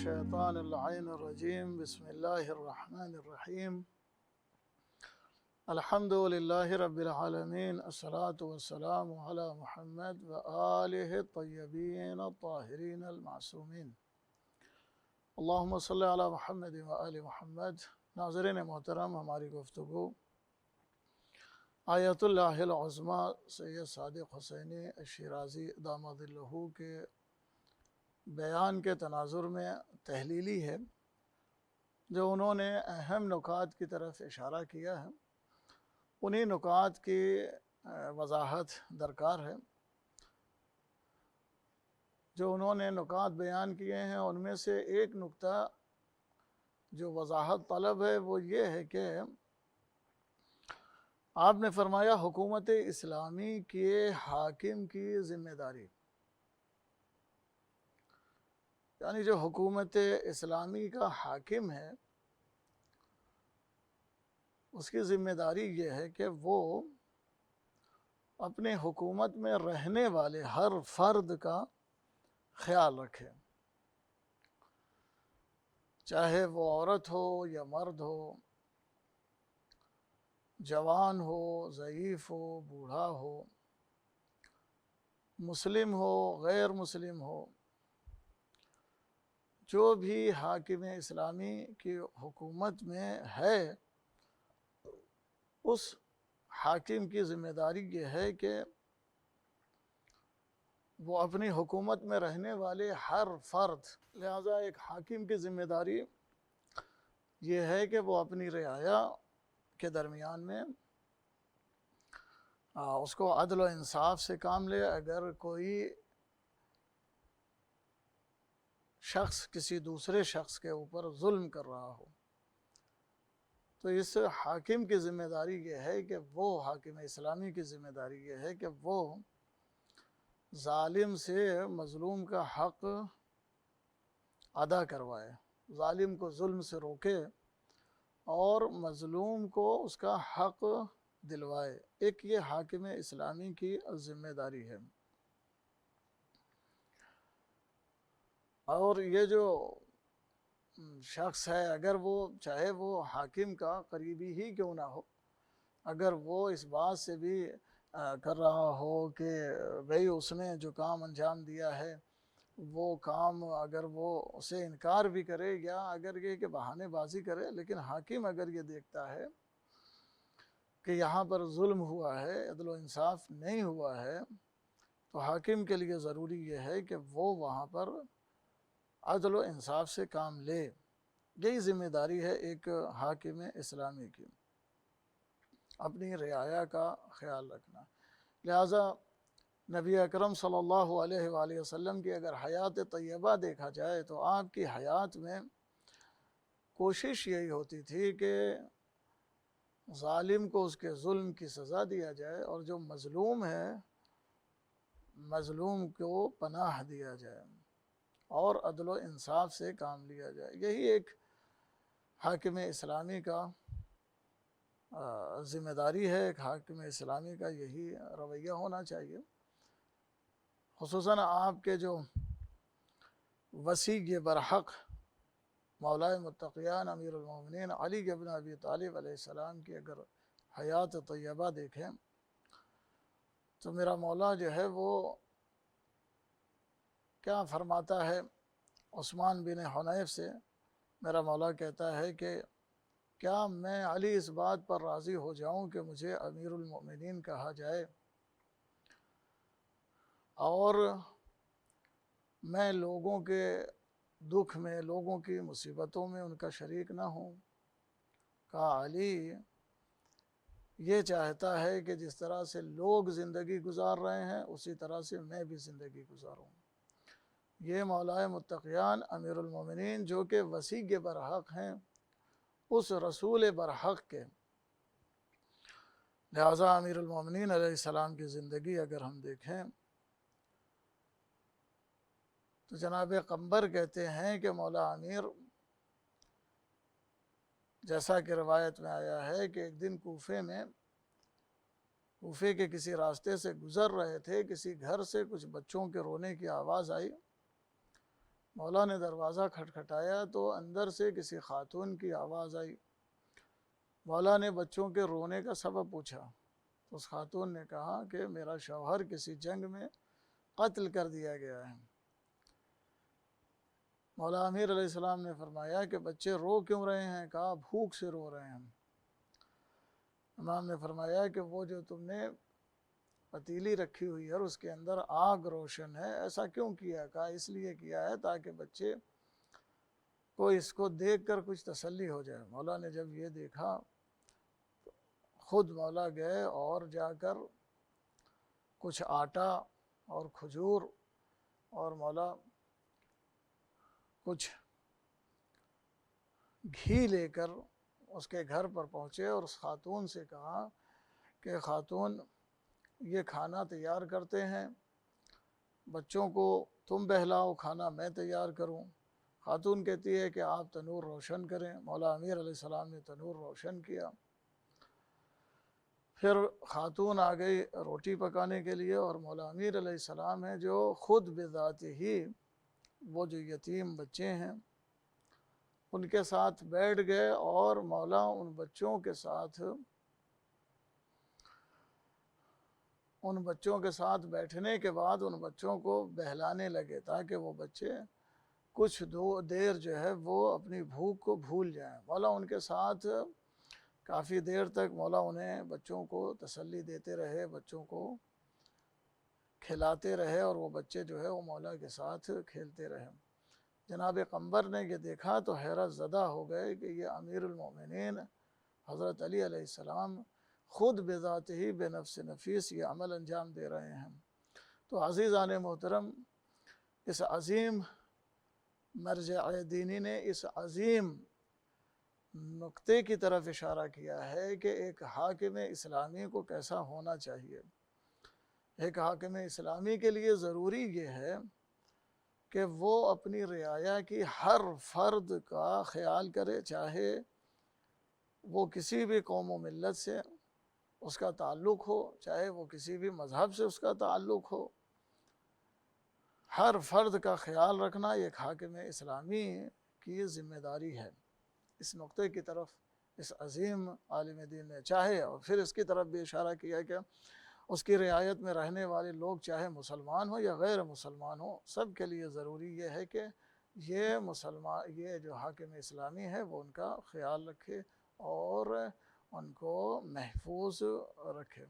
الشيطان اللعين الرجيم بسم الله الرحمن الرحيم الحمد لله رب العالمين الصلاة والسلام على محمد وآله الطيبين الطاهرين المعصومين اللهم صل على محمد وآل محمد۔ ناظرین محترم، ہماری گفتگو آیت اللہ العظمی سید صادق حسینی الشیرازی داماد اللہ کے بیان کے تناظر میں تحلیلی ہے، جو انہوں نے اہم نکات کی طرف اشارہ کیا ہے، انہی نکات کی وضاحت درکار ہے۔ جو انہوں نے نکات بیان کیے ہیں ان میں سے ایک نکتہ جو وضاحت طلب ہے وہ یہ ہے کہ آپ نے فرمایا حکومت اسلامی کے حاکم کی ذمہ داری، یعنی جو حکومت اسلامی کا حاکم ہے اس کی ذمہ داری یہ ہے کہ وہ اپنے حکومت میں رہنے والے ہر فرد کا خیال رکھے، چاہے وہ عورت ہو یا مرد ہو، جوان ہو، ضعیف ہو، بوڑھا ہو، مسلم ہو، غیر مسلم ہو، جو بھی حاکم اسلامی کی حکومت میں ہے اس حاکم کی ذمہ داری یہ ہے کہ وہ اپنی حکومت میں رہنے والے ہر فرد، لہذا ایک حاکم کی ذمہ داری یہ ہے کہ وہ اپنی رعایا کے درمیان میں اس کو عدل و انصاف سے کام لے۔ اگر کوئی شخص کسی دوسرے شخص کے اوپر ظلم کر رہا ہو تو اس حاکم کی ذمہ داری یہ ہے کہ وہ حاکم اسلامی کی ذمہ داری یہ ہے کہ وہ ظالم سے مظلوم کا حق ادا کروائے، ظالم کو ظلم سے روکے اور مظلوم کو اس کا حق دلوائے۔ ایک یہ حاکم اسلامی کی ذمہ داری ہے۔ اور یہ جو شخص ہے اگر وہ چاہے وہ حاکم کا قریبی ہی کیوں نہ ہو، اگر وہ اس بات سے بھی کر رہا ہو کہ بھئی اس نے جو کام انجام دیا ہے وہ کام اگر وہ اسے انکار بھی کرے یا اگر یہ کہ بہانے بازی کرے، لیکن حاکم اگر یہ دیکھتا ہے کہ یہاں پر ظلم ہوا ہے، عدل و انصاف نہیں ہوا ہے، تو حاکم کے لیے ضروری یہ ہے کہ وہ وہاں پر عدل و انصاف سے کام لے۔ یہی ذمہ داری ہے ایک حاکم اسلامی کی، اپنی رعایا کا خیال رکھنا۔ لہٰذا نبی اکرم صلی اللہ علیہ وآلہ وسلم کی اگر حیات طیبہ دیکھا جائے تو آپ کی حیات میں کوشش یہی ہوتی تھی کہ ظالم کو اس کے ظلم کی سزا دیا جائے اور جو مظلوم ہے مظلوم کو پناہ دیا جائے اور عدل و انصاف سے کام لیا جائے۔ یہی ایک حاکم اسلامی کا ذمہ داری ہے، ایک حاکم اسلامی کا یہی رویہ ہونا چاہیے۔ خصوصاً آپ کے جو وسیع برحق مولا متقیان امیر المومنین علی ابن ابی طالب علیہ السلام کی اگر حیات طیبہ دیکھیں تو میرا مولا جو ہے وہ کیا فرماتا ہے؟ عثمان بن حنیف سے میرا مولا کہتا ہے کہ کیا میں علی اس بات پر راضی ہو جاؤں کہ مجھے امیر المؤمنین کہا جائے اور میں لوگوں کے دکھ میں، لوگوں کی مصیبتوں میں ان کا شریک نہ ہوں؟ کہا علی یہ چاہتا ہے کہ جس طرح سے لوگ زندگی گزار رہے ہیں اسی طرح سے میں بھی زندگی گزاروں۔ یہ مولا متقیان امیر المومنین جو کہ وسیع برحق ہیں اس رسول برحق کے، لہذا امیر المومنین علیہ السلام کی زندگی اگر ہم دیکھیں تو جناب قمبر کہتے ہیں کہ مولا امیر جیسا کہ روایت میں آیا ہے کہ ایک دن کوفے کے کسی راستے سے گزر رہے تھے، کسی گھر سے کچھ بچوں کے رونے کی آواز آئی، مولا نے دروازہ کھٹکھٹایا تو اندر سے کسی خاتون کی آواز آئی۔ مولا نے بچوں کے رونے کا سبب پوچھا، اس خاتون نے کہا کہ میرا شوہر کسی جنگ میں قتل کر دیا گیا ہے۔ مولا امیر علیہ السلام نے فرمایا کہ بچے رو کیوں رہے ہیں؟ کہا بھوک سے رو رہے ہیں۔ امام نے فرمایا کہ وہ جو تم نے پتیلی رکھی ہوئی ہے اور اس کے اندر آگ روشن ہے، ایسا کیوں کیا؟ کہا اس لیے کیا ہے تاکہ بچے کو اس کو دیکھ کر کچھ تسلی ہو جائے۔ مولا نے جب یہ دیکھا خود مولا گئے اور جا کر کچھ آٹا اور کھجور اور مولا کچھ گھی لے کر اس کے گھر پر پہنچے اور اس خاتون سے کہا کہ خاتون یہ کھانا تیار کرتے ہیں، بچوں کو تم بہلاؤ، کھانا میں تیار کروں۔ خاتون کہتی ہے کہ آپ تنور روشن کریں۔ مولا امیر علیہ السلام نے تنور روشن کیا، پھر خاتون آ گئی روٹی پکانے کے لیے، اور مولا امیر علیہ السلام ہیں جو خود بذات ہی وہ جو یتیم بچے ہیں ان کے ساتھ بیٹھ گئے، اور مولا ان بچوں کے ساتھ بیٹھنے کے بعد ان بچوں کو بہلانے لگے تاکہ وہ بچے کچھ دیر جو ہے وہ اپنی بھوک کو بھول جائیں۔ مولا ان کے ساتھ کافی دیر تک مولا انہیں بچوں کو تسلی دیتے رہے، بچوں کو کھلاتے رہے، اور وہ بچے جو ہے وہ مولا کے ساتھ کھیلتے رہے۔ جناب قمبر نے یہ دیکھا تو حیرت زدہ ہو گئے کہ یہ امیر المومنین حضرت علی علیہ السلام خود بذات ہی بے نفس نفیس یہ عمل انجام دے رہے ہیں۔ تو عزیزان محترم، اس عظیم مرجع دینی نے اس عظیم نقطے کی طرف اشارہ کیا ہے کہ ایک حاکم اسلامی کو کیسا ہونا چاہیے۔ ایک حاکم اسلامی کے لیے ضروری یہ ہے کہ وہ اپنی رعایا کی ہر فرد کا خیال کرے، چاہے وہ کسی بھی قوم و ملت سے اس کا تعلق ہو، چاہے وہ کسی بھی مذہب سے اس کا تعلق ہو۔ ہر فرد کا خیال رکھنا ایک حاکم اسلامی کی ذمہ داری ہے۔ اس نقطے کی طرف اس عظیم عالم دین نے چاہے، اور پھر اس کی طرف بھی اشارہ کیا کہ اس کی رعایت میں رہنے والے لوگ چاہے مسلمان ہوں یا غیر مسلمان ہوں، سب کے لیے ضروری یہ ہے کہ یہ جو حاکم اسلامی ہے وہ ان کا خیال رکھے اور ان کو محفوظ رکھے۔